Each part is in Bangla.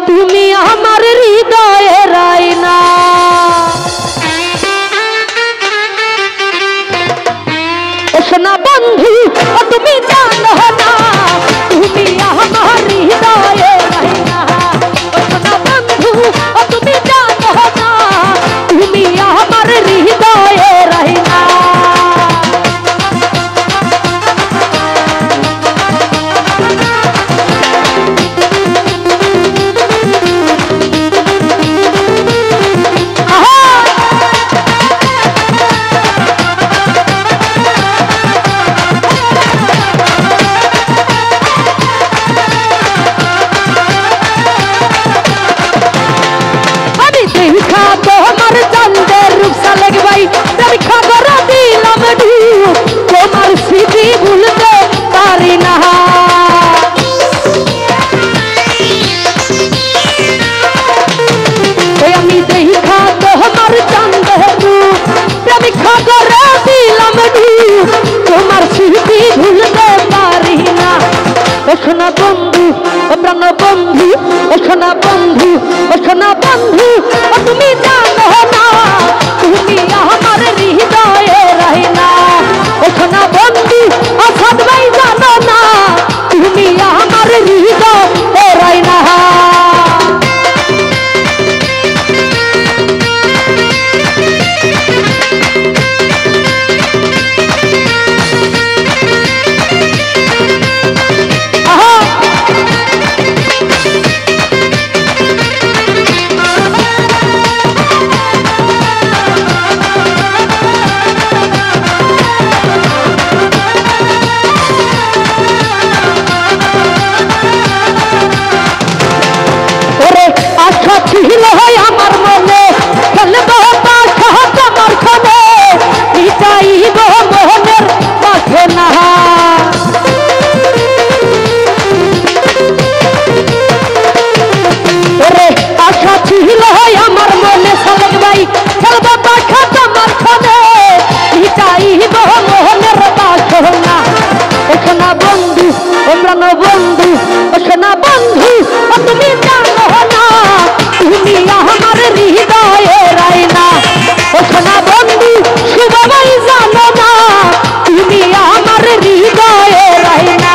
তুমি আমার হৃদয়ের আয়না। ও সোনা বন্ধু ও তুমি জানো না তুমি আমার হৃদয়ের আয়না। ও সোনা বন্ধু ও তুমি জানো না তুমি আমার হৃদয়ের আয়না। তোমার চন্দ্রের রূপ সালেক ভাই আমি খবর দিলাম তোমার স্মৃতি ভুলতে পারি না। আমি দেখা তোমার চন্দ্রের রূপ আমি খবর দিলাম তোমার স্মৃতি ভুলতে পারি না। ও সোনা বন্ধু ও প্রাণ বন্ধু ও সোনা বন্ধু ও সোনা বন্ধু ও তুমি জানো না তুমি আমার হৃদয়ের আয়না। ও সোনা বন্ধু ও সবাই জানো না তুমি আমার হৃদয়ের আয়না। ছিল আমার মনে খেলবো পাখা তোমার খানে মিটাইব মনের বাসনা। ওরে আশা ছিল আমার মনে সালেক ভাই খেলবো পাখা তোমার খানে মিটাইব মনের বাসনা। ও সোনা বন্ধু ও প্রাণ বন্ধু ও সোনা বন্ধু ও তুমি জানো না তুমি আমার হৃদয়ের আয়না। ও সোনা বন্ধু সবাই জানো না তুমি আমার হৃদয়ের আয়না।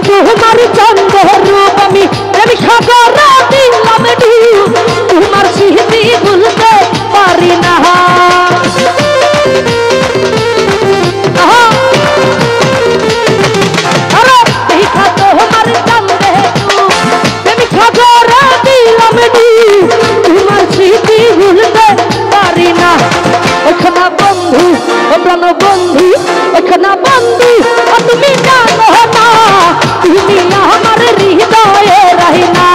তোমার চন্দ্রের রূপ আমি সাগর দিলাম তোমার স্মৃতি ভুলতে পারি না। তোমার চন্দ্রের রূপ আমি সাগর দিলাম তোমার স্মৃতি ভুলতে পারি না। ও সোনা বন্ধু ও প্রাণ বন্ধু ও সোনা বন্ধু ও তুমি জানো না তুমি আমার হৃদয়ের আয়না।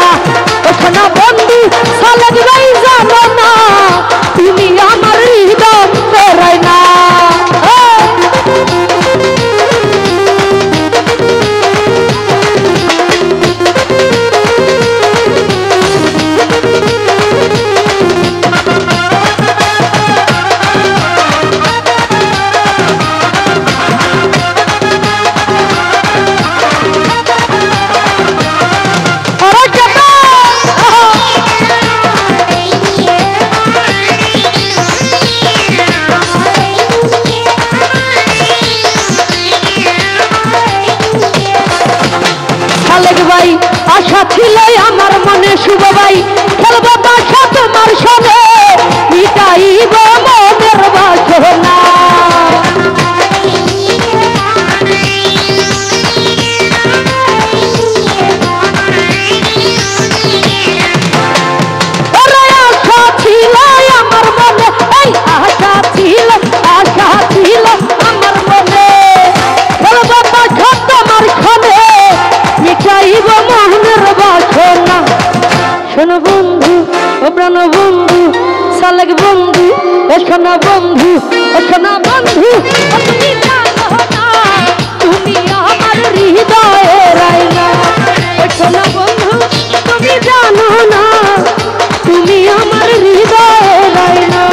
ও সোনা বন্ধু, ও সোনা বন্ধু, ও তুমি জানো না তুমি আমার হৃদয়ের আয়না। ও সোনা বন্ধু তুমি জানো না তুমি আমার হৃদয়ের আয়না।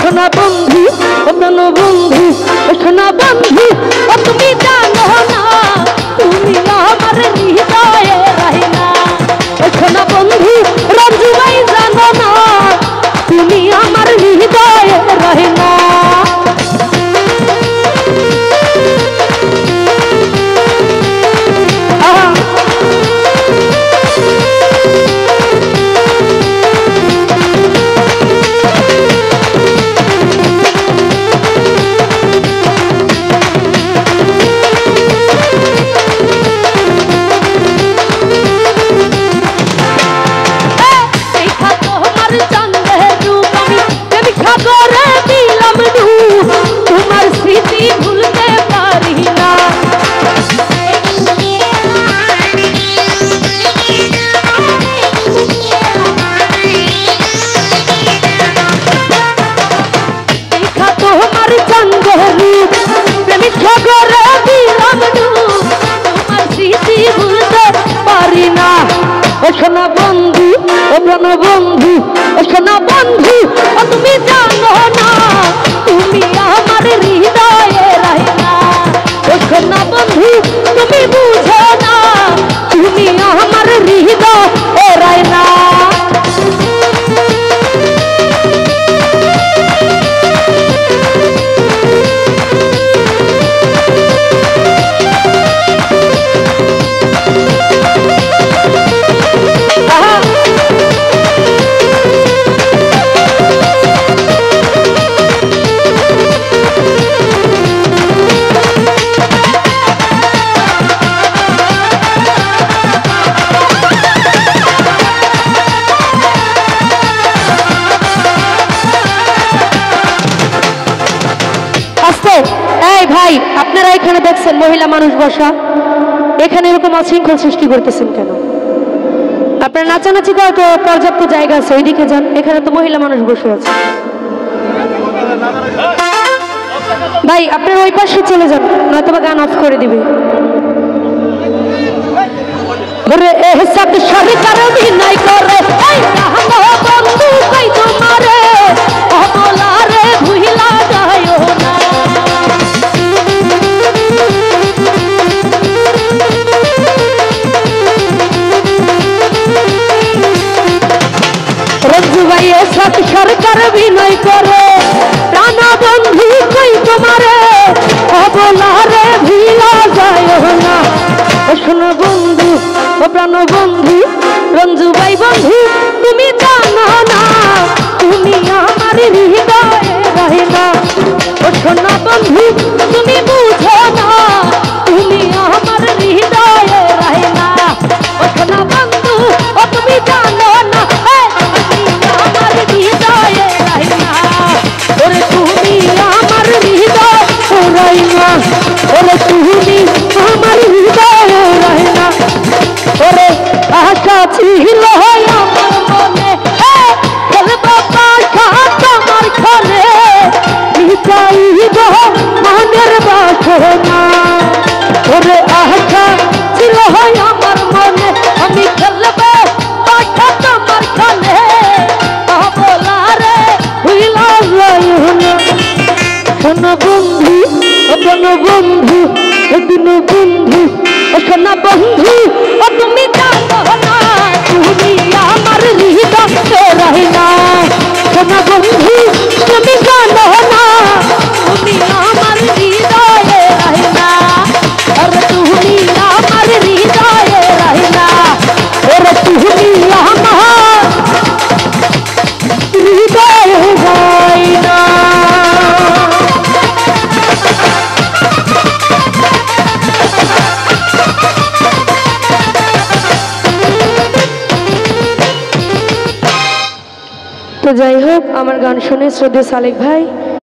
সোনা বন্ধু, ও প্রাণ বন্ধু, ও সোনা বন্ধু, ও তুমি জানো না তুমি আমার হৃদয়ের আয়না। ও সোনা বন্ধু রঞ্জু ভাই জানো না তুমি আমার হৃদয়ের আয়না। তোমার স্মৃতি ভুলতে পারি না। দেখা তোমার চন্দ্রের রূপ প্রেমিক সাগরে দিলাম ডুব, তোমার স্মৃতি ভুলতে পারি না। ও সোনা বন্ধু, ও প্রাণ বন্ধু, ও সোনা বন্ধু, ও তুমি জানো না তুমি আমার হৃদয়ের আয়না। ও সোনা বন্ধু তুমি বুঝো না তুমি আমার হৃদয়ের আয়না। এই ভাই আপনারা এখানে দেখছেন মহিলা মানুষ বসা, এখানে এরকম অশৃঙ্খল সৃষ্টি করতেছেন কেন? আপনার নাচানাচি করার তো পর্যাপ্ত জায়গা আছে, ওইদিকে যান, এখানে তো মহিলা মানুষ বসে আছে। ভাই আপনার ওই পাশে চলে যান, নয়তো বা গান অফ করে দিবে। সরকার অভিনয় করে বন্ধু কই তোমারে অবলারে ভুইলা যায় না। রঞ্জু ভাই সব সরকার অভিনয় করে প্রাণ বন্ধু কই তোমারে অবলারে ভুইলা যায় না। শোনো বন্ধু, ও প্রাণ বন্ধু, রঞ্জু ভাই বন্ধু তুমি জানো না তুমি আমার হৃদয়ের আয়না। ও সোনা বন্ধু তুমি বুঝো না তুমি আমার হৃদয়ের আয়না। ও সোনা বন্ধু ও তুমি জানো না আমার হৃদয়ের আয়না। ওরে তুমি আমার হৃদয়ের আয়না, ওরে তুমি আমার হৃদয়ের আয়না। ওরে আশা ছিল আমার মনে খেলব পাশা তোমার ঘরে মিটাইব মনের বাসনা। ওরে আশা ছিল আমার মনে আমি খেলব তো যাই হোক, আমার গান শুনে শ্রদ্ধেয় সালেক ভাই